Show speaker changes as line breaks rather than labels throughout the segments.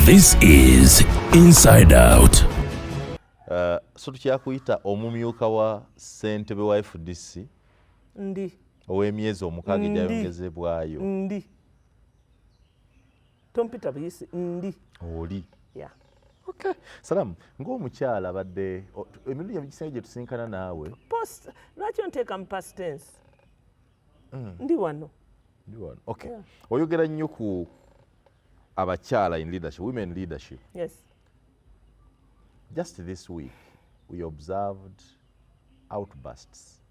This is Inside Out.
So tukyakuyita omumyuka wa ssentebe wa FDC
ndi
ow'emyezi omukaaga egyayongezebwayo
ndi tompita buyisi ndi
oli
yeah.
Okay. Salaamu, ng'omukyala abadde emirundi egisinga gye tusinkana naawe
lwaki onteeka mu past tense ndi wano
okay.
Yeah.
Oyogera nnyo ku abakyala in leadership, women leadership.
Yes.
Just this week we observed outbursts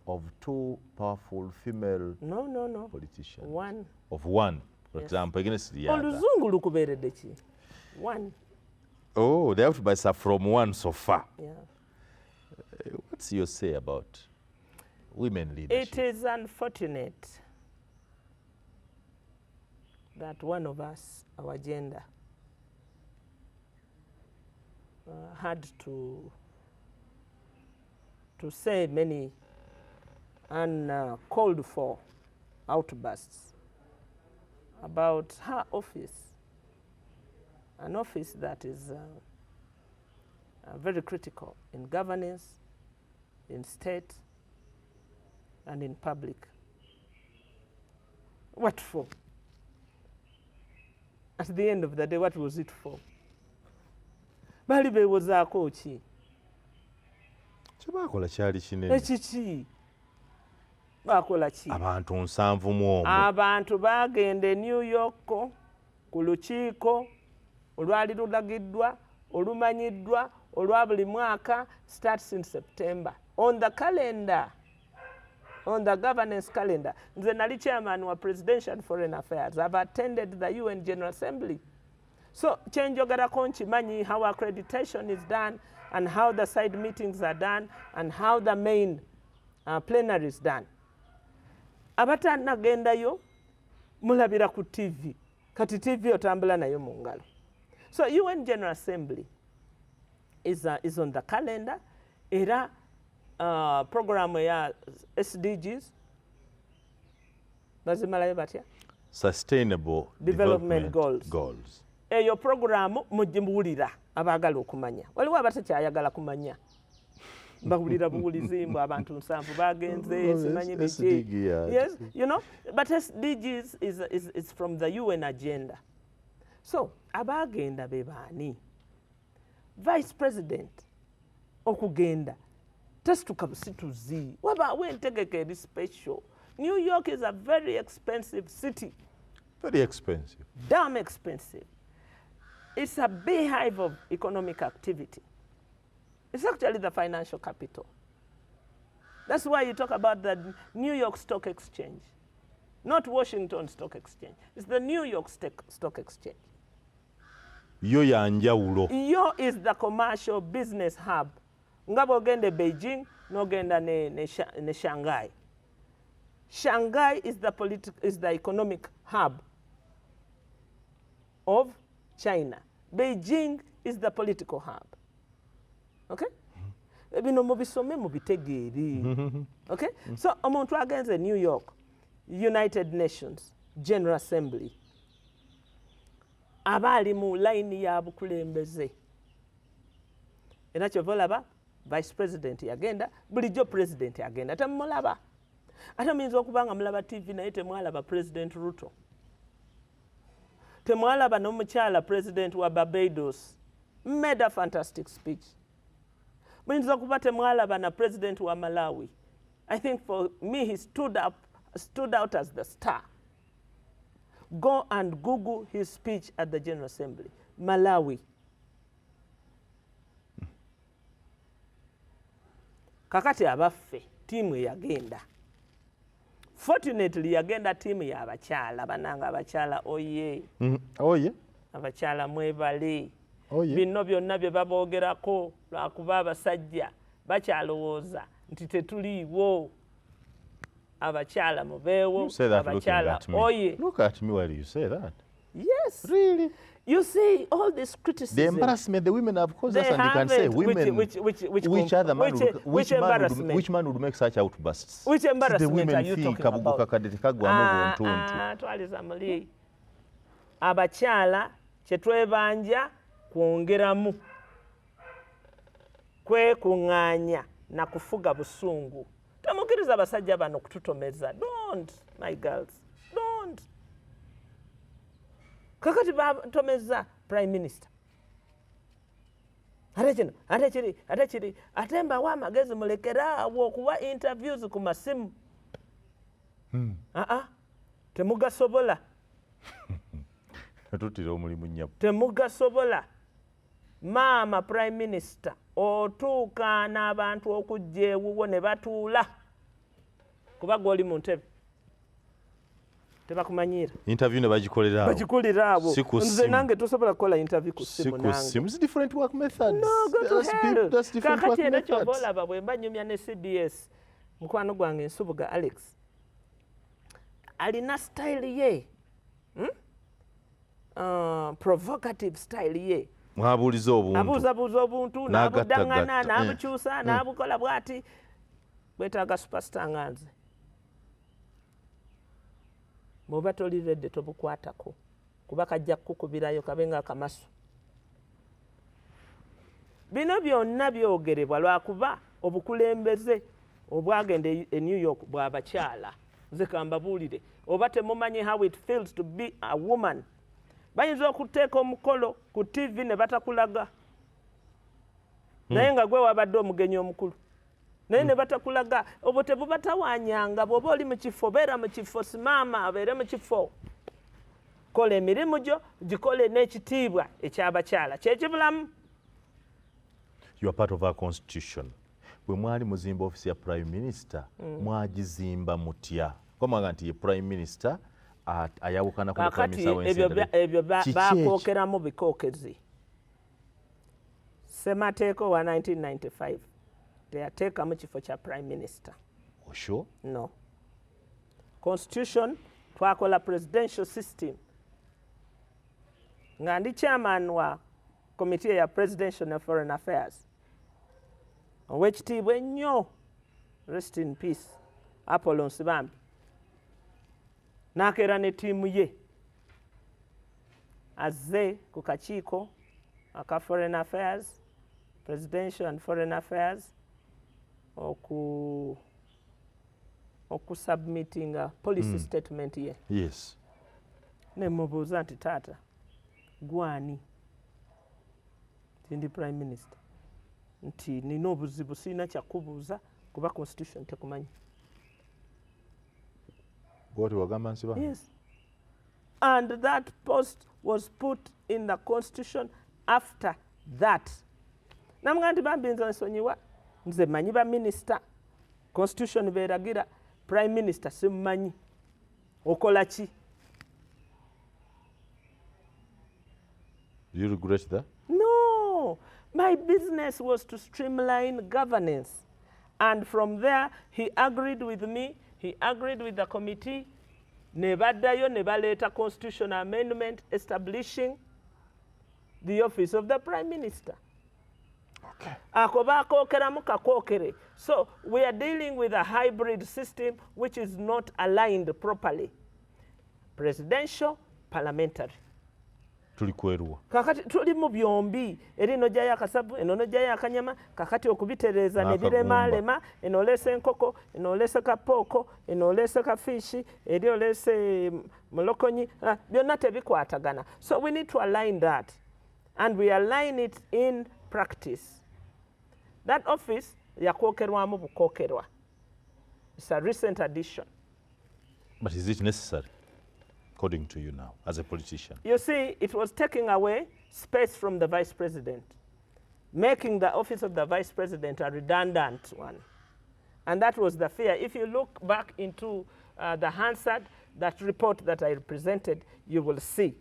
of two powerful female politicians. One, for example, against the other.
Oluzungu lukubeeredde ki? One.
Oh, the outbursts are from one so far.
Yeah.
What's your say about women leadership?
It is unfortunate that one of us, our gender, had to say many uncalled for outbursts about her office, an office that is very critical in governance, in state, and in public. What for? At the end of the day, what was it for? Bali beewozaako ki?
Kyebakola kyali kinene.
Ekiki? Baakola ki?
Abantu 7 mu omwo.
Abantu baagenda e New York ku lukiiko olwali lulagiddwa, olumanyiddwa, olwa buli mwaka, starts in September. On the calendar, on the governance calendar. Nze nali chairman wa Presidential Foreign Affairs. I've attended the UN General Assembly. So, kyenjogerako nkimanyi how accreditation is done and how the side meetings are done and how the main plenary is done. Abatanagendayo mulabira ku TV. Kati TV otambula nayo mu ngalo. So, UN General Assembly is on the calendar. Era program ya SDGs bazimalayo batya
Sustainable Development Goals.
Eyo programu mujimbulira abagala okumanya. Waliwo abatakyayagala kumanya. Mbawulira buwulizi mbu abantu 7 bagenze simanyi biki. Yes, you know, but SDGs is from the UN agenda. So, abagenda bebaani. Vice President okugenda tesituka busituzi wabaawo entegeka eri special. New York is a very expensive city.
Very expensive.
Damn expensive. It's a beehive of economic activity. It's actually the financial capital. That's why you talk about the New York Stock Exchange, not Washington Stock Exchange. It's the New York Stock Exchange.
Yo ya njawulo.
Yo is the commercial business hub. Nga bw'ogenda Beijing, n'ogenda ne Shanghai. Shanghai is the economic hub of China. Beijing is the political hub. Okay? Bino mubisome mubitegeeri. Okay? So omuntu agenze New York, United Nations General Assembly, abaali mu layini ya bukulembeze. Era kyova olaba Vice President yagenda, bulijjo President yagenda, temulaba. Ate muyinza okuba nga mulaba TV naye temwalaba President Ruto. Temwalaba n'omukyala President wa Barbados. Made a fantastic speech. Muyinza okuba temwalaba na President wa Malawi. I think for me he stood out as the star. Go and Google his speech at the General Assembly. Malawi. Kakati abaffe tiimu yagenda. Fortunately yagenda tiimu ya bakyala bananga abakyala oye.
Oye.
Abakyala mwebale.
Oye.
Bino byonna bye baboogerako lwakuba abasajja bakyalowooza nti tetuliiwo. Abakyala mubeewo. Abakyala oye.
Look at me while you say that.
Yes.
Really?
You see, all this criticism.
The embarrassment the women have caused us, and you can say women. Which man would make such outbursts?
Which embarrassment are you talking about?
Twaliza muli.
Abakyala kye twebanja kwongeramu kwekuŋŋaanya na kufuga busungu. Temukkiriza abasajja bano kututomeza. Don't, my girls, don't. Kakati batomeza prime minister. Ate kino, ate kiri, ate mbawa amagezi mulekeraawo okuwa interviews ku masimu. Temugasobola.
Tutira omulimu nnyo.
Temugasobola. Maama prime minister otuuka n'abantu okujja ewuwo ne batuula kuba gw'oli mu ntebe tebakumanyiira.
Interview ne bagikolera awo.
Bagikolera abo. Nze nange tosobola kukola interview ku simu nange.
It's different work methods.
No, go to hell.
That's different work methods.
Kakati era ky'oba olaba bwe mba nnyumya ne CBS mukwano gwange Nsubuga Alex alina style ye provocative style ye.
Mwabuuliza obuntu.
Abuuzabuuza obuntu n'abuddangana n'abukyusa n'abukola bw'ati. Bwetaaga superstar nga nze. Bw'oba toli redde tobukwatako kuba kajja kukukubirayo kabe nga akamasu. Bino byonna byogerebwa lwakuba obukulembeze obwagenda e New York bw'abakyala. Nze kambabuulire oba temumanyi how it feels to be a woman. Bayinza okuteeka omukolo ku TV ne batakulaga. Naye nga gwe wabadde omugenyi omukulu. Naye ne batakulaga. Obwo tebubatawaanyanga bw'oba oli mu kifo beera mu kifo simaama abeere mu kifo. Kola emirimu gyo gikole n'ekitiibwa eky'abakyala kyekibulamu.
You are part of our constitution. Bwe mwali muzimba ofisi ya prime minister mwagizimba mutya? Komanga nti ye prime minister ayawukana ku prime minister
ebyo bakookeramu bikookezi. Ssemateeka wa 1995 teyateekamu kifo kya prime minister.
Sure?
No. Constitution twakola presidential system. Nga ndi chairman wa committee ya presidential and foreign affairs. Owekitiibwa ennyo, rest in peace, Apollo Nsibambi. N'akeera ne ttiimu ye azze ku kakiiko aka foreign affairs, presidential and foreign affairs, okusubmittinga policy statement ye.
Yes.
Ne mubuuza nti taata gwani ndi prime minister nti nina obuzibu sirina kyakubuuza kuba constitution tekumanyi.
Bw'oti wagamba Nsibambi?
Yes. And that post was put in the constitution after that. Namugamba nti bambi nze nsonyiwa nze manyi ba minister constitution beeragira prime minister simumanyi okola ki?
Do you regret that?
No. My business was to streamline governance. And from there, he agreed with me, he agreed with the committee, ne baddayo ne baleeta constitutional amendment establishing the office of the prime minister.
Okay.
Ako bakookeramu kakookere. So we are dealing with a hybrid system which is not aligned properly. Presidential, parliamentary.
Tuli kweruwa.
Kakati tuli mu byombi eri nojjayo akasavu eno nojjayo akanyama kakati okubitereeza ne biremalema eno oleese enkoko eno oleese kapooko eno oleese kafishi eri oleese mulokonyi byonna tebikwatagana. So we need to align that and we align it in practice. That office yakwokerwamu bukookerwa. It's a recent addition.
But is it necessary? According to you now, as a politician?
You see, it was taking away space from the vice president, making the office of the vice president a redundant one. And that was the fear. If you look back into the Hansard, that report that I presented, you will see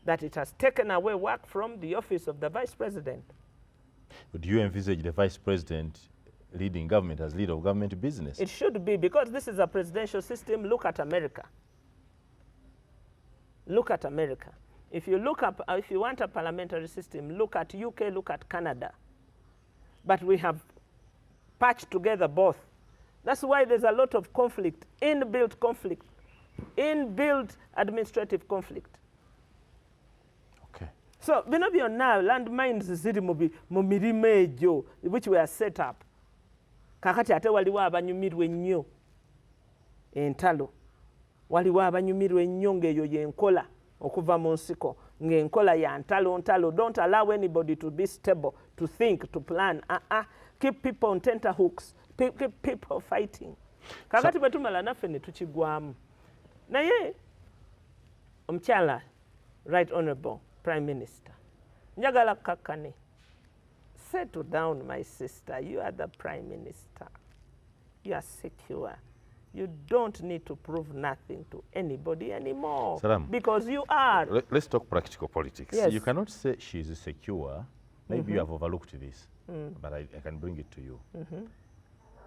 that it has taken away work from the office of the vice president.
But do you envisage the vice president leading government as leader of government business? It
should be, because this is a presidential system. Look at America. Look at America. If you look up, if you want a parliamentary system, look at UK, look at Canada. But we have patched together both. That's why there's a lot of conflict, inbuilt administrative conflict. So bino byonna landmines ziri mu mirimu egyo which were set up. Kakati ate waliwo abanyumirwa ennyo entalo. Waliwo abanyumirwa ennyo ng'eyo yenkola okuva mu nsiko. Ng'enkola ya ntalo. Don't allow anybody to be stable, to think, to plan. Keep people on tenterhooks. Keep people fighting. Kakati bwe tumala naffe ne tukigwamu. Naye omukyala Right Honourable Prime Minister, njagala kakkane. Settle down, my sister. You are the Prime Minister. You are secure. You don't need to prove nothing to anybody anymore.
Salam.
Because you are.
Let's talk practical politics.
Yes.
You cannot say she is secure. Maybe you have overlooked this, but I can bring it to you.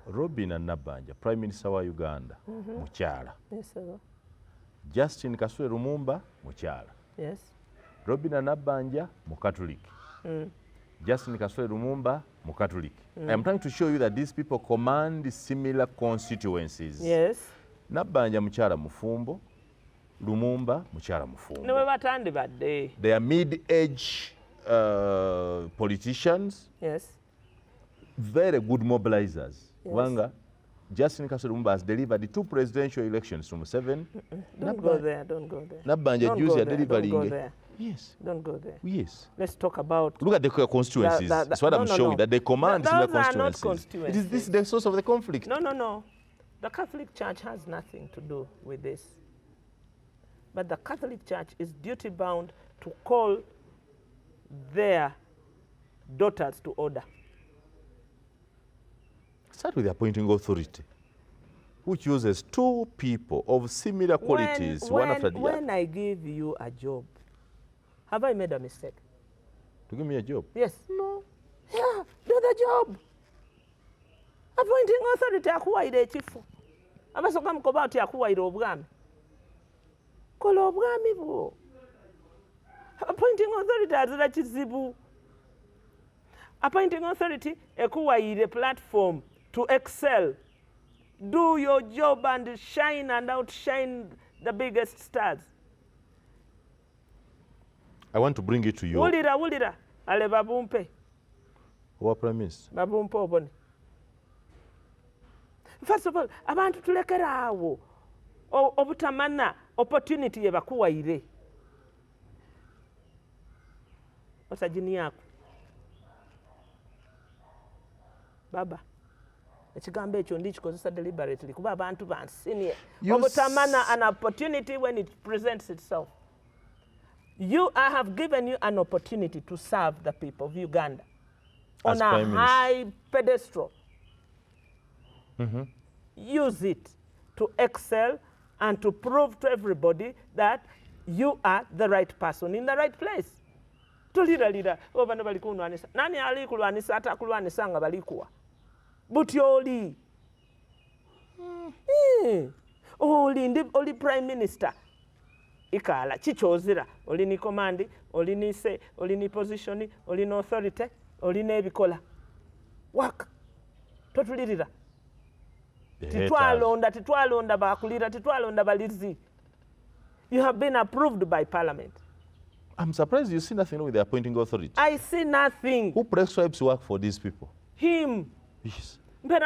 Robin and Nabbanja, Prime Minister wa Uganda, mukyala.
Yes, sir.
Justin Kasule Lumumba, mukyala.
Yes.
Robin and Nabbanja, Catholic. Justin Kasule Lumumba, Catholic. I'm trying to show you that these people command similar constituencies.
Yes.
Nabbanja mukyala mufumbo, Lumumba mukyala mufumbo.
No, batandi badde.
They are mid-age politicians.
Yes.
Very good mobilizers.
Yes.
Wanga, Justin Kasule Lumumba has delivered 2 presidential elections from 7.
Don't go there.
Nabbanja Jews are delivering.
Don't go there.
Yes.
Don't go there.
Yes.
Let's talk about.
Look at the constituencies. That's what I'm showing, that they command similar constituencies. It is this the source of the conflict.
No. The Catholic Church has nothing to do with this. But the Catholic Church is duty-bound to call their daughters to order.
Start with the appointing authority, which uses 2 people of similar qualities, one after the other.
When I give you a job, have I made a mistake?
To give me a job?
Yes. No. Yeah, do the job. Appointing authority akuwaire ekifu. Abasoka mukoba ati akuwaire obwami. Kola obwami bwo. Appointing authority azira kizibu. Appointing authority ekuwaire platform to excel. Do your job and shine and outshine the biggest stars.
I want to bring it to you.
Wulira. Ale babumpe.
Our Prime Minister.
Babumpe obone. First of all, abantu tulekera awo. Obutamana opportunity ye bakuwaire. Osajini yako. Baba. Ekigambo ekyo ndikikozesa deliberately kuba abantu bansinie. Obutamana an opportunity when it presents itself. I have given you an opportunity to serve the people of Uganda on a high pedestal. Use it to excel and to prove to everybody that you are the right person in the right place. Tulira obana bali kunwanisa. Nani ali kulwanisa ata kulwanisa nga bali kuwa. But oli. Oli Prime Minister. Ikala chichozira oli ni command, oli ni say, oli ni position, oli ni authority, oli ni ebikola. Work. Totulirira. Titwalonda bakulira, titwalonda balizi. You have been approved by Parliament.
I'm surprised you see nothing with the appointing authority.
I see nothing.
Who prescribes work for these people?
Him.
Yes.
So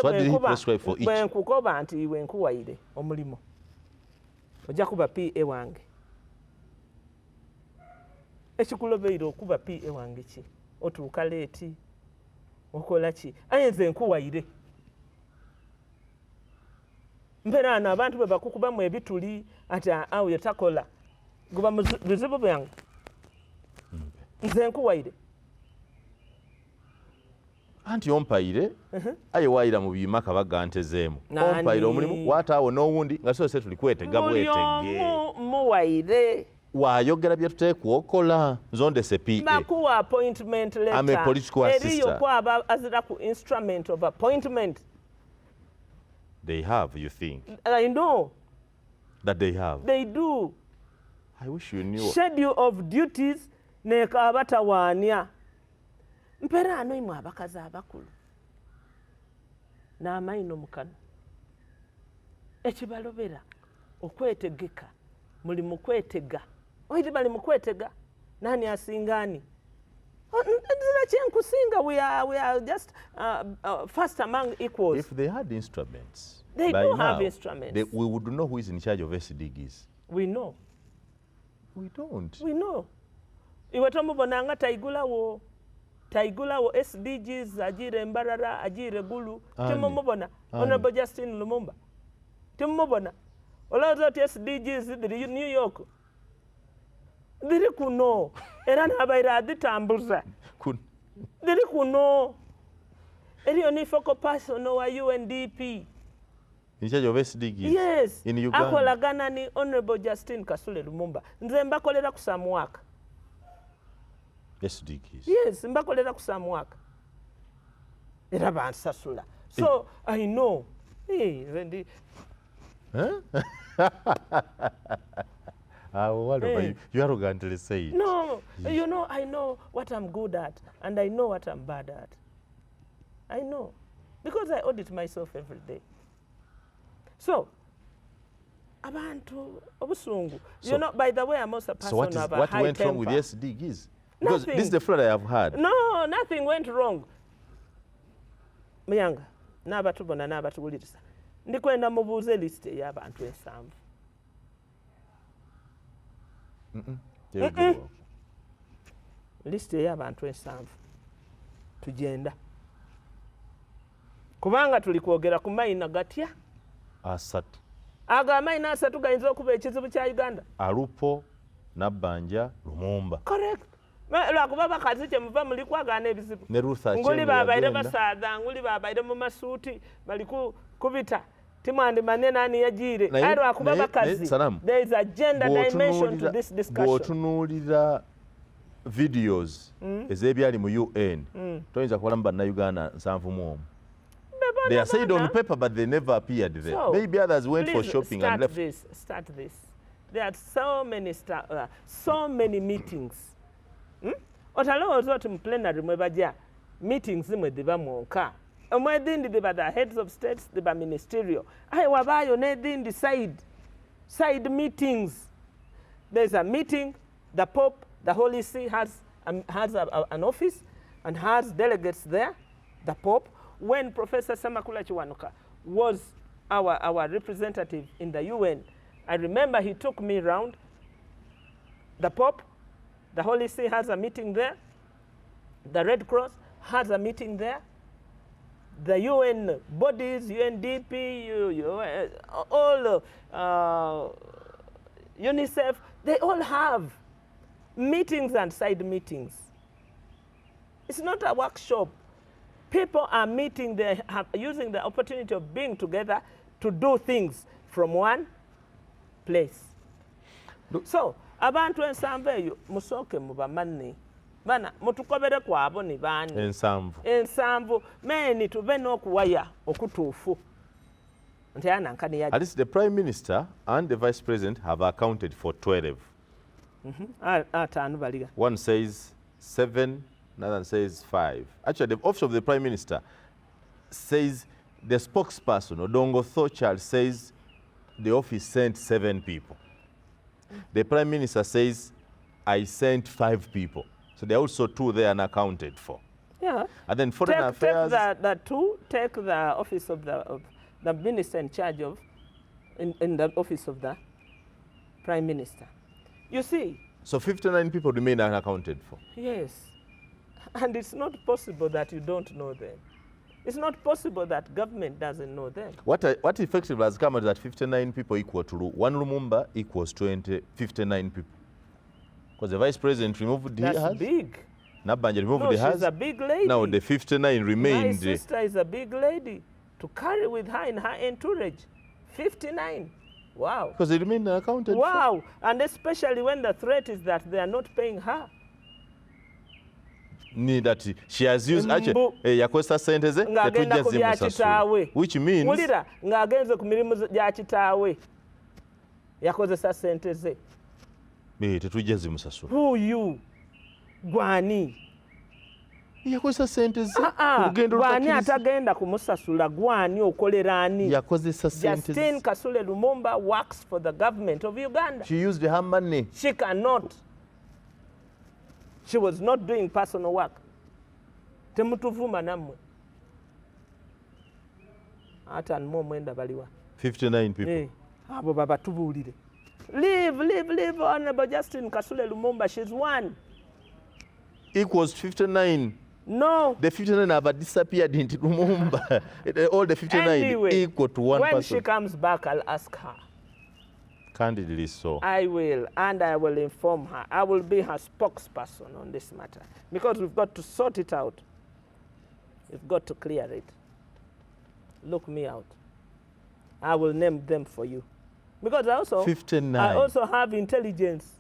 what did he prescribe for each?
Bwenkukoba nti iwe nkuwaire omulimo. Ojja kuba PA wange. Ekikulobeire okuba PA wange ki? Otuuka leeti. Okola ki? Ayenze nkuwaire. Mperana abantu bwe bakukubamu ebituli ati awo yetakola. Guba bizibu byange. Nze nkuwaire.
Anti ompaire aye waira mu biyima kabaga ntezeemu ompaire omulimu wataawo n'owundi nga so se tulikwetega bwetege
muwaire
wayogera bye tuteekwa okola nzonde se PA
bakuwa appointment letter.
I'm a political assistant.
Eriyo kwaba azira ku instrument of appointment.
They have, you think?
I know.
That they have?
They do.
I wish you knew.
Schedule of duties nekabatawaanya. Mpera ano imwe abakazi abakulu. N'amaino mukano. Ekibalobera okwetegeka muli mukwetega. Oyiri bali mukwetega. Nani asingani? We are just first among equals.
If they had instruments,
they do have instruments.
We would know who is in charge of SDGs.
We know.
We don't.
We know. Iwe tomubonanga taigulawo SDGs ajire Mbarara ajire Gulu timumubona Honorable Justin Lumumba timumubona olazo SDGs ziri New York diri kuno era nabaira ditambuza diri kuno eriyo ni focal person wa UNDP
in charge of SDGs.
Yes,
in Uganda
akolagana ni Honorable Justin Kasule Lumumba nze mbakolera kusamwaka
SDGs.
Yes, mbakolera kusamwaka era bansasula so I know Rendi.
Huh? You arrogantly say it.
No, you know, I know what I'm good at and I know what I'm bad at. I know because I audit myself every day. So abantu obusungu. You know, by the way, I'm also a person of a high temper. So what went wrong with the SDGs? Because this is the flood I have had. No, nothing went wrong. Muyanga, nabatubona nabatubuliriza. Ndikwenda mubuuze list y'abantu ensanvu. List y'abantu ensanvu. Tugenda. Kubanga tuli kwogera ku mayina gatya?
Asatu.
Aga mayina asatu gayinza okuba ekizibu kya Uganda.
Alupo, Nabbanja, Lumumba.
Correct. Lwakuba bakazi kye muva muli kwagana ebizibu. Nguli babaire basaada, nguli babaire mu masuuti, bali kubita. Timwandi mane nani yajire. Lwakuba bakazi. There is a gender dimension to this discussion.
Bw'otunuulira videos ezebyali mu UN, toyinza kukola mu Bannayuganda 7 They are said on paper, but they never appeared there. So, maybe others went for shopping and left.
Start this. There are so many meetings. Otalowooza oti mu plenary mwe bajja meetings zimwe diba mwonka. Omwedindi diba the heads of states, diba ministerial. Aye wabaayo n'edindi side meetings. There's a meeting, the Pope, the Holy See has an office and has delegates there, the Pope. When Professor Samakula Chiwanuka was our representative in the UN, I remember he took me around. The Pope, the Holy See has a meeting there. The Red Cross has a meeting there. The UN bodies, UNDP, all UNICEF, they all have meetings and side meetings. It's not a workshop. People are meeting, they are using the opportunity of being together to do things from one place. So, abantu ensanvu eyo musooke mubamanne. Bana mutukobere kwabo ni bani. Ensanvu. Meni tube n'okuwaya okutuufu. Nti ana nkani yaji.
At least the Prime Minister and the Vice President have accounted for 12.
Atanu baliga.
One says 7. Another says 5. Actually, the office of the Prime Minister says the spokesperson, Odongo Thochal, says the office sent 7 people. The Prime Minister says, I sent 5 people. So there are also 2 there unaccounted for.
Yeah.
And then Foreign Affairs.
Take the office of the minister in charge of, in the office of the Prime Minister. You see.
So 59 people remain unaccounted for.
Yes. And it's not possible that you don't know them. It's not possible that government doesn't know them.
What effectively has come out that 59 people equal to 1 Lumumba equals 59 people. Because the Vice President removed the
That's big.
Nabbanja removed the
she's a big lady.
Now the 59 remained.
My sister is a big lady. To carry with her in her entourage, 59. Wow.
Because they remained unaccounted for.
Wow. And especially when the threat is that they are not paying her.
That she has used yakozesa sente ze tetujja zimusasula, which means
mulira ng'agenze ku mirimu gya kitaawe yakozesa sente ze
tetujja zimusasula.
Who you? Gwani?
Yakozesa sente ze
gwani atagenda kumusasula? Gwani okolera ani?
Yakozesa sente ze.
Justin Kasule Lumumba works for the government of Uganda.
She used her money.
She cannot. She was not doing personal work. Temutuvuma namwe. Ata nmo mwenda baliwa.
59 people.
Abo baba tubulire. Leave, Honorable Justin Kasule Lumumba, she's one.
Equals 59.
No.
The 59 have disappeared into Lumumba. All the 59
anyway,
equal to one
when
person.
When she comes back, I'll ask her.
Candidly so.
I will, and I will inform her. I will be her spokesperson on this matter. Because we've got to sort it out. We've got to clear it. Look me out. I will name them for you. Because I also have intelligence.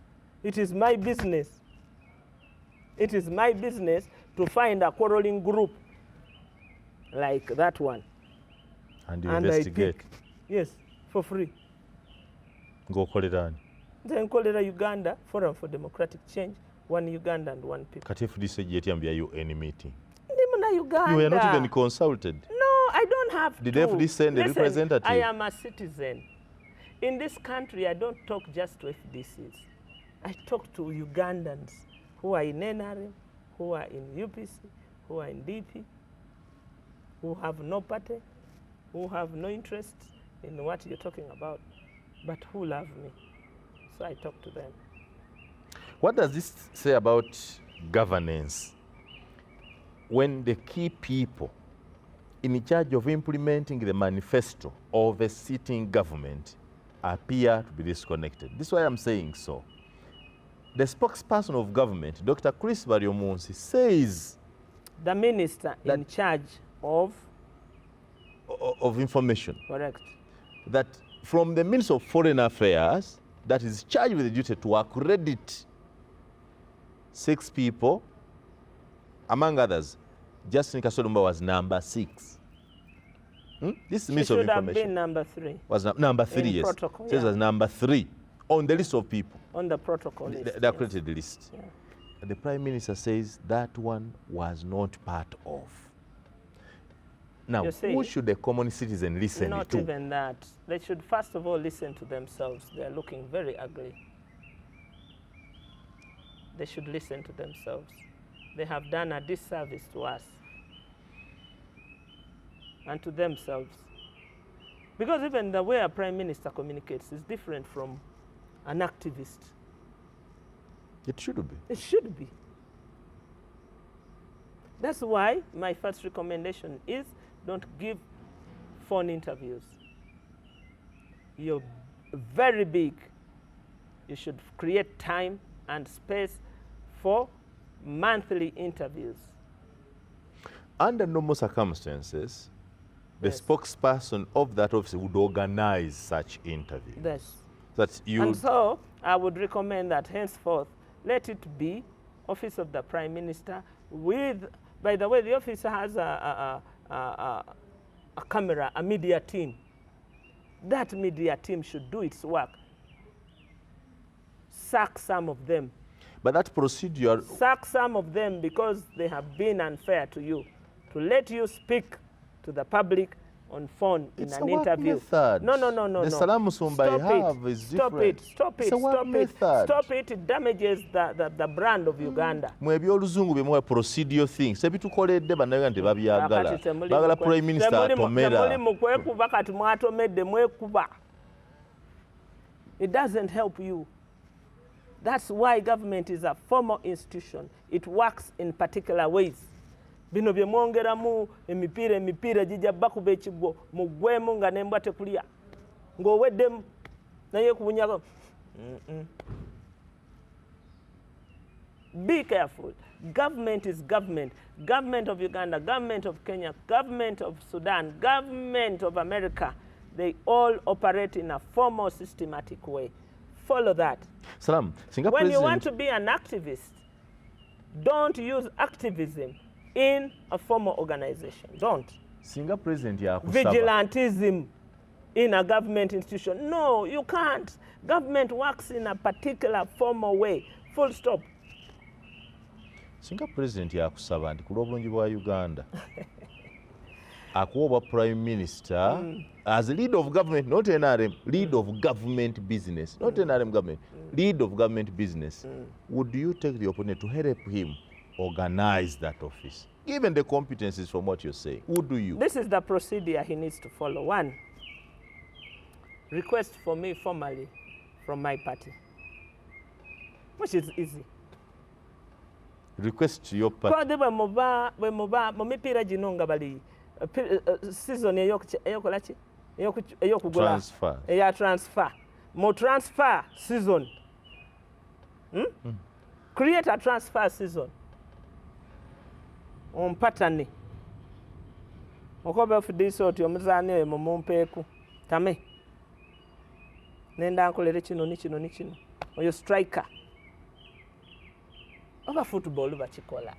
It is my business. It is my business to find a quarreling group like that one.
And you investigate?
Yes, for free.
Go call it on.
Then call it a Uganda Forum for Democratic Change, one Uganda and one people.
Katifu this you any meeting?
Uganda.
You were not even consulted.
No, I don't have
Did
to.
FD send a representative?
I am a citizen. In this country, I don't talk just to FDCs. I talk to Ugandans who are in NRM, who are in UPC, who are in DP, who have no party, who have no interest in what you're talking about, but who love me. So I talk to them.
What does this say about governance when the key people in charge of implementing the manifesto of a sitting government appear to be disconnected? This is why I'm saying so. The spokesperson of government, Dr. Chris Baryomunsi, says
the minister in charge of
information.
Correct.
That from the Minister of Foreign Affairs, that is charged with the duty to accredit 6 people, among others, Justin Kasolumba was number 6. This is Minister of Information.
Should have been number 3.
Was number 3,
in
yes.
Protocol,
Says as number 3 on the list of people.
On the protocol list.
The accredited list.
Yeah.
The Prime Minister says that one was not part of. Now, who should the common citizen listen to?
Not even that. They should first of all listen to themselves. They are looking very ugly. They should listen to themselves. They have done a disservice to us and to themselves. Because even the way a Prime Minister communicates is different from an activist.
It should be.
It should be. That's why my first recommendation is don't give phone interviews. You're very big. You should create time and space for monthly interviews.
Under normal circumstances, the spokesperson of that office would organize such interviews.
Yes.
And
so I would recommend that henceforth, let it be Office of the Prime Minister with, by the way, the office has a camera, a media team. That media team should do its work. Sack some of them.
But that procedure...
Sack some of them because they have been unfair to you. To let you speak to the public on phone in an interview.
Method.
No.
The Salaamu Musumba I have is different.
Stop it. It damages the brand of Uganda.
Mwebyoluzungu bye procedure things. Sebitukoledde banaga nti babyagala. Bagala Prime Minister atomera.
Temuli mukwekuba kati mwatomedde mwekuba. It doesn't help you. That's why government is a formal institution. It works in particular ways. Bino bye mwongeramu emipiira jijja bakuba ekigwo mugwemu nga nembwa tekulya ng'oweddemu naye kubunyako. Be careful. Government is government. Government of Uganda, government of Kenya, government of Sudan, government of America, they all operate in a formal, systematic way. Follow that.
Salam,
when you want to be an activist, don't use activism in a formal organization. Don't.
Singa President yakusaba.
Vigilantism in a government institution. No, you can't. Government works in a particular formal way. Full stop.
Singa President yakusaba nti ku lw'obulungi bwa Uganda akuwa prime minister as lead of government, not NRM, lead of government business, not NRM government, lead of government business, would you take the opportunity to help him organize that office? Given the competencies from what you're saying, would you?
This is the procedure he needs to follow. 1, request for me formally from my party, which is easy.
Request to your party.
Kode bwe muba mu mipiira gino nga bali season ey'okugula
transfer.
Eya transfer. Mu transfer season. Create a transfer season. Ompatane. Okoba FDC oti omuzaani oyo mumumpeeku. Tame. Nenda nkolere kino ni kino ni kino. Oyo striker. Oba football bakikola.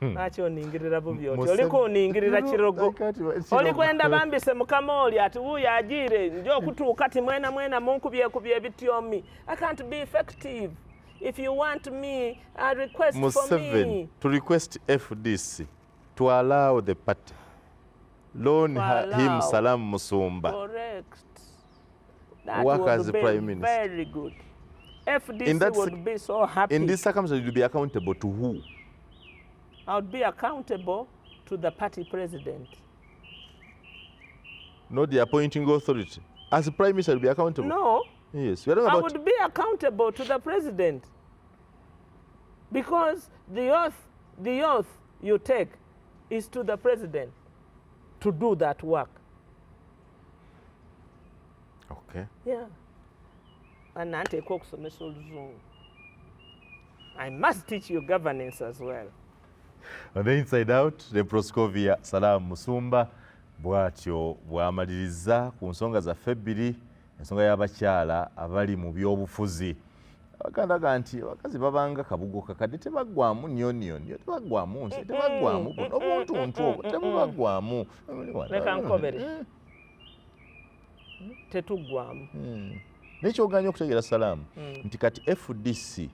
Nacho ningirira bubi oti. Oliko ningirira kirogo. Olikwenda bambise mukama oli ati wuyo agire njo kutuuka ti mwena munkubye bityomi. I can't be effective. If you want me, I request for me.
To request FDC to allow the party loan him Salaamu Musumba.
Correct. That
work
would
as the
be
prime minister.
Very good. FDC would be so happy.
In this circumstance, you'll be accountable to who?
I would be accountable to the party president.
Not the appointing authority. As the prime minister, you'll be accountable.
No.
Yes.
I would be accountable to the president. Because the oath you take is to the president to do that work.
Okay.
Yeah. And I must teach you governance as well.
On the inside out, the Proscovia Salaamu Musumba bwatyo bwamaliriza ku nsonga zaffe bbiri, ensonga y'abakyala abali mu byobufuzi. Abakandaga nti abakazi babanga kabugo kakadde tebaggwamu nnyo tebaggwamu nsi tebaggwamu obuntuntu obwo tebubaggwamu.
Leka nkobere. Tetuggwamu.
Nekyoganya okutegeera Salaamu nti kati FDC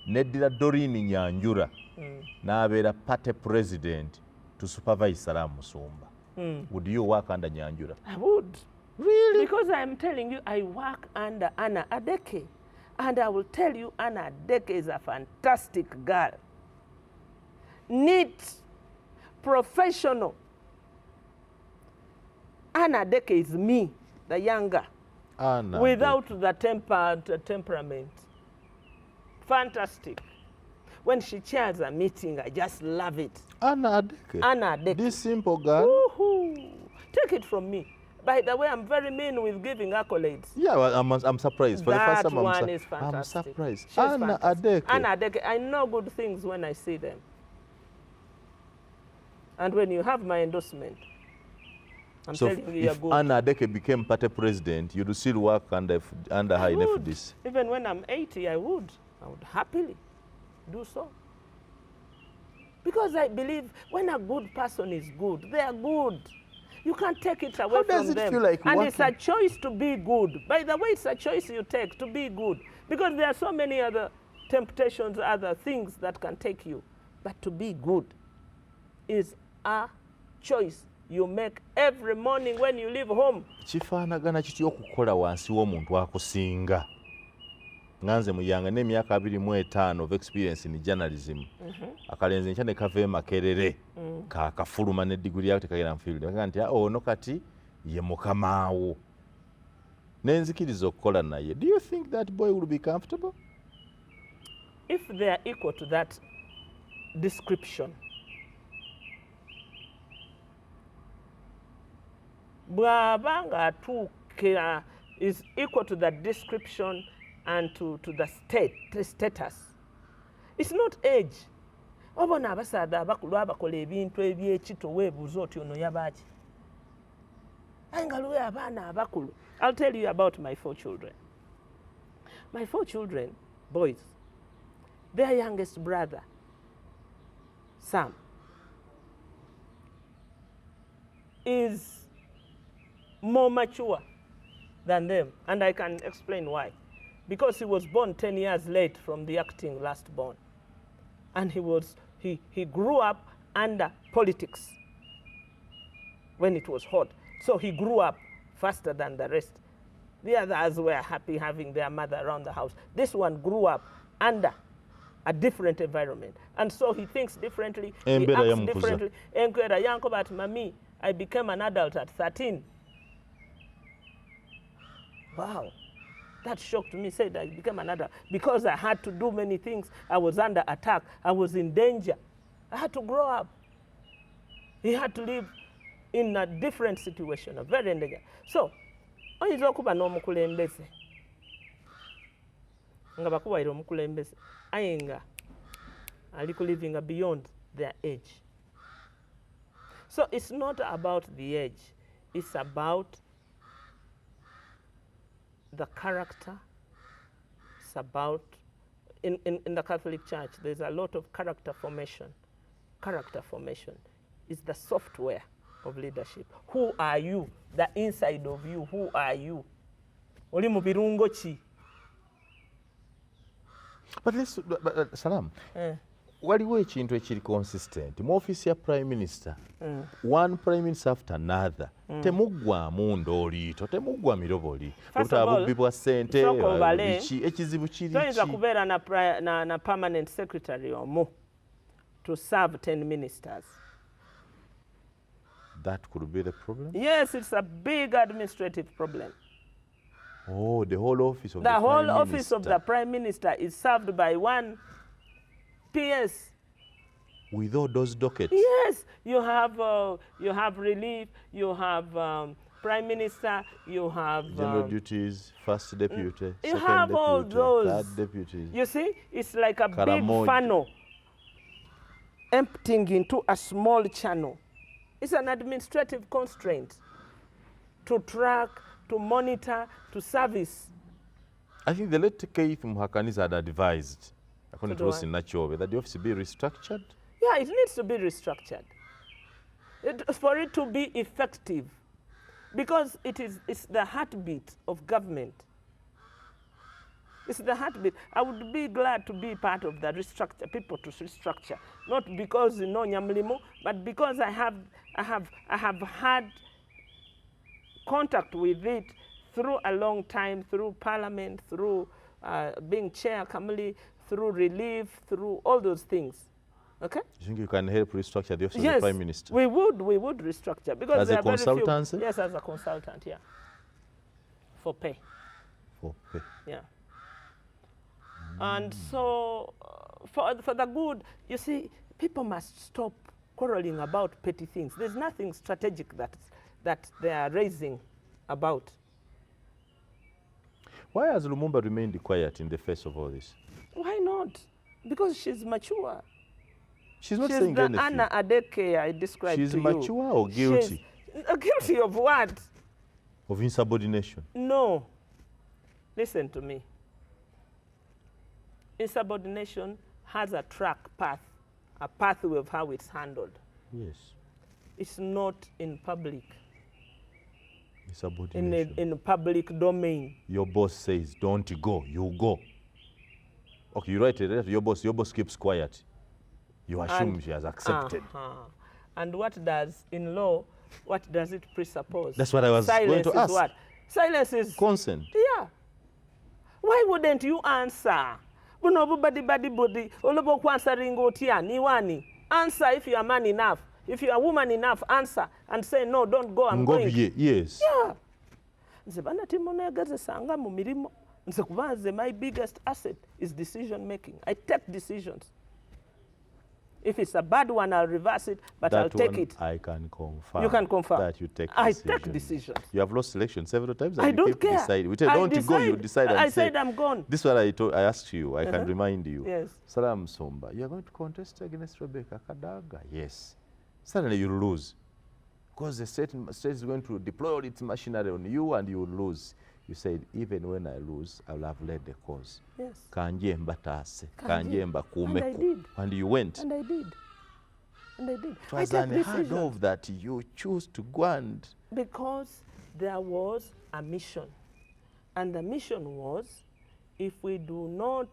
neddira Doreen Nyanjura n'abeera party president to supervise Salaamu Musumba. Would you work under Nyanjura?
I would.
Really?
Because I'm telling you, I work under Anna Adeke. And I will tell you, Anna Adeke is a fantastic girl. Neat, professional. Anna Adeke is me, the younger.
Anna
without Adeke. The temperament. Fantastic. When she chairs a meeting, I just love it.
Anna Adeke.
Anna Adeke.
This simple girl.
Woohoo. Take it from me. By the way, I'm very mean with giving accolades.
Yeah, well, I'm surprised. For
that
the first time,
one is fantastic.
I'm surprised.
She's
Anna
fantastic.
Adeke.
Anna Adeke. I know good things when I see them. And when you have my endorsement, I'm telling you, you're
if
good.
Anna Adeke became party president, you would still work under her in FDC?
Even when I'm 80, I would happily do so. Because I believe when a good person is good, they are good. You can't take it away from them.
How does it feel like
and
working?
It's a choice to be good. By the way, it's a choice you take to be good. Because there are so many other temptations, other things that can take you. But to be good is a choice you make every morning when you leave home.
Kifaanagana kitya okukola wansi w'omuntu akusinga? Nganze muyanga n'emyaka 25 of experience in journalism. Akalenzi nkya ne kava Makerere kakafuluma ne degree yake tekagenda mu field. Bakanga nti ono kati ye mukamaawo. Nenzikiriza okukola naye. Do you think that boy will be comfortable?
If they are equal to that description, bw'abanga atuukira is equal to the description and to the status. It's not age. Obona abasaadde abakulu abakola ebintu eby'ekito weebuuza oti ono yabaaki. Ayingaluwe abaana abakulu. I'll tell you about my 4 children. My 4 children, boys, their youngest brother, Sam, is more mature than them, and I can explain why. Because he was born 10 years late from the acting last born. And he grew up under politics. when it was hot. So he grew up faster than the rest. The others were happy having their mother around the house. This one grew up under a different environment. And so he thinks differently, he acts differently. Enkwera yanko but mami, I became an adult at 13. Wow, that shocked me, said I became an adult. Because I had to do many things, I was under attack, I was in danger. I had to grow up. He had to live in a different situation, a very danger. So, oyinza okuba n'omukulembeze nga bakubaire omukulembeze aye nga ali ku living beyond their age. So it's not about the age, it's about the character. It's about, in the Catholic Church, there's a lot of character formation. Character formation is the software of leadership. Who are you? The inside of you, who are you? Oli mu birungo ki?
But let's, Salam, waliwo ekintu ekiri consistent mu office ya prime minister, one prime minister after another, temuggwamu ndooliito, temuggwa miroboli, obutabubbi bwa ssente, ekizibu kiri ki?
Toyinza kubeera na permanent secretary omu to serve 10 ministers.
That could be the problem?
Yes, it's a big administrative problem.
Oh, the whole office of the
Prime Minister. The whole office of the Prime Minister is served by one PS.
With all those dockets?
Yes, you have relief, you have Prime Minister, you have
general duties, first deputy,
you
second
have
deputy,
all those.
third deputy.
You see, it's like a big funnel emptying into a small channel. It's an administrative constraint to track, to monitor, to service.
I think the late Keith Muhakanis had advised, according to us in Nachobe, that the office be restructured.
Yeah, it needs to be restructured for it to be effective, because it's the heartbeat of government. It's the heartbeat. I would be glad to be part of the restructure, people to restructure, not because you know Nyamlimo, but because I have had contact with it through a long time, through Parliament, through being chair, Kamali, through relief, through all those things. Okay?
You think you can help restructure the office of the Prime Minister?
We would restructure, because
as a consultant?
Yes, as a consultant, yeah. For pay.
For pay.
Yeah. And so, for the good, you see, people must stop quarreling about petty things. There's nothing strategic that they are raising about.
Why has Lumumba remained quiet in the face of all this?
Why not? Because she's mature.
She's not saying anything. She's the
Anna Adeke I described to you.
She's mature or guilty?
Guilty of what?
Of insubordination?
No. Listen to me. Insubordination has a track path, a pathway of how it's handled.
Yes.
It's not in public.
Insubordination.
In public domain.
Your boss says, don't go, you go. Okay, you write a letter to your boss keeps quiet. You assume she has accepted.
And what does, in law, what does it presuppose?
That's what I was going to ask.
What? Silence is
consent.
Yeah. Why wouldn't you answer? Answer if you are man enough. If you are woman enough, answer and say, no, don't go, I'm going.
Yes.
Yeah. My biggest asset is decision making. I take decisions. If it's a bad one, I'll reverse it, but I'll take it.
I can confirm.
You can confirm.
That you take
decisions.
I
take decisions.
You have lost elections several times. And
I don't care.
Decide. We tell don't go, you decide and
I
say,
said I'm gone.
This is what I asked you. I can remind you.
Yes.
Salaamu Musumba, you are going to contest against Rebecca Kadaga. Yes. Suddenly you lose. Because the state is going to deploy all its machinery on you and you will lose. You said, even when I lose, I will have led the cause.
Yes.
Kanje mbatase, kanje mbakumeko.
And I did.
And you went.
And I did. And I did.
It was unheard of that you choose to go and...
Because there was a mission. And the mission was, if we do not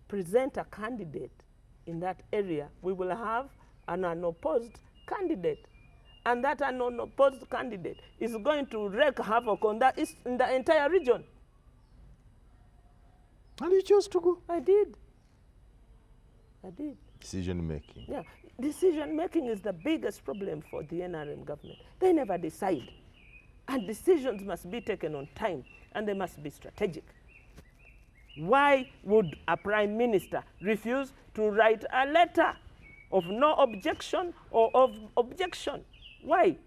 present a candidate in that area, we will have an unopposed candidate. and that unopposed candidate is going to wreak havoc on in the entire region.
And you chose to go?
I did.
Decision making.
Yeah, decision making is the biggest problem for the NRM government. They never decide. And decisions must be taken on time, and they must be strategic. Why would a prime minister refuse to write a letter of no objection or of objection? Why?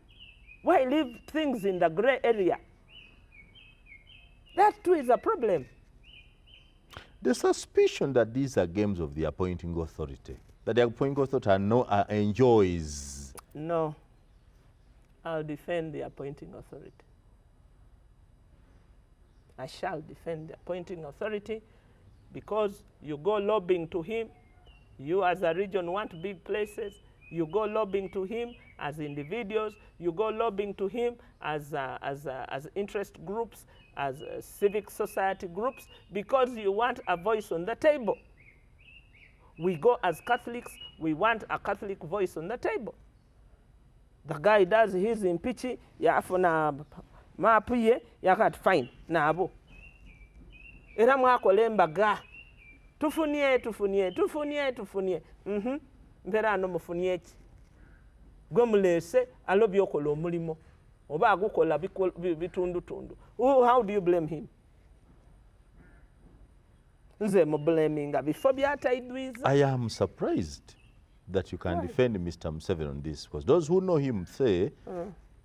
Why leave things in the gray area? That too is a problem.
The suspicion that these are games of the appointing authority, that the appointing authority enjoys.
No, I'll defend the appointing authority. I shall defend the appointing authority, because you go lobbying to him. You as a region want big places. You go lobbying to him as individuals. You go lobbying to him as interest groups, as civic society groups, because you want a voice on the table. We go as Catholics, we want a Catholic voice on the table. The guy does his impeaching, yafuna mapu ye, yakat fine, nabo. Era mwakola embaga. Tufunie. Mpera ano mufunie ki. Gwe muleese alobye okola omulimo. Oba agukola bitundu. How do you blame him? Nze mubuleminga bifo byataidwiza.
I am surprised that you can defend Mr. Museveni on this, because those who know him say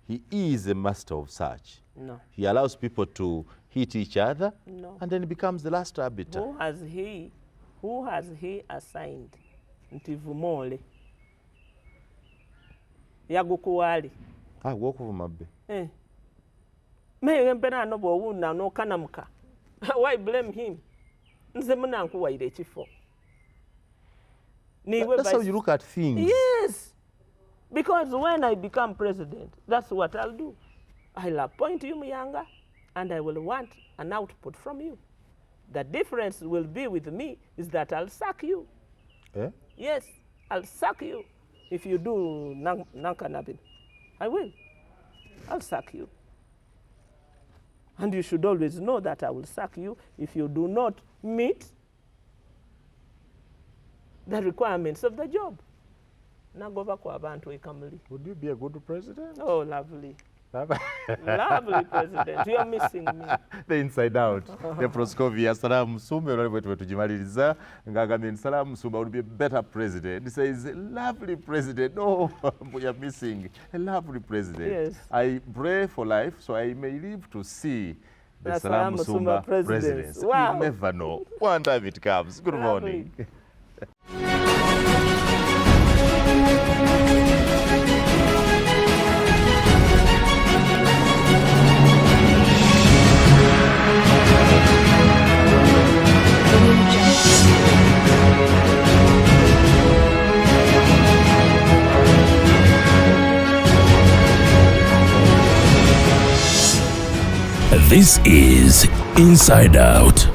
he is a master of such.
No.
He allows people to hit each other,
and
then he becomes the last arbiter.
Who has he assigned? Ntivumole. Yagukuwali.
Gwokuvuma bbe.
Meye mpera ano bwowunda n'okanamuka. Why blame him? Nze munankuwaire ekifo.
That's how you look at things.
Yes. Because when I become president, that's what I'll do. I'll appoint you, Muyanga, and I will want an output from you. The difference will be with me is that I'll sack you.
Eh?
Yes, I'll sack you if you do Nankanabin. I will. I'll sack you. And you should always know that I will sack you if you do not meet the requirements of the job.
Would you be a good president?
Oh, lovely. Lovely president. You're missing me.
The inside out. The Proscovia, Salaamu Musumba, Salaamu Musumba would be a better president. He says, lovely president. No, you're missing a lovely president.
Yes.
I pray for life so I may live to see the Salaamu Musumba presidency.
Wow.
You never know. One time it comes. Good morning.
This is Inside Out.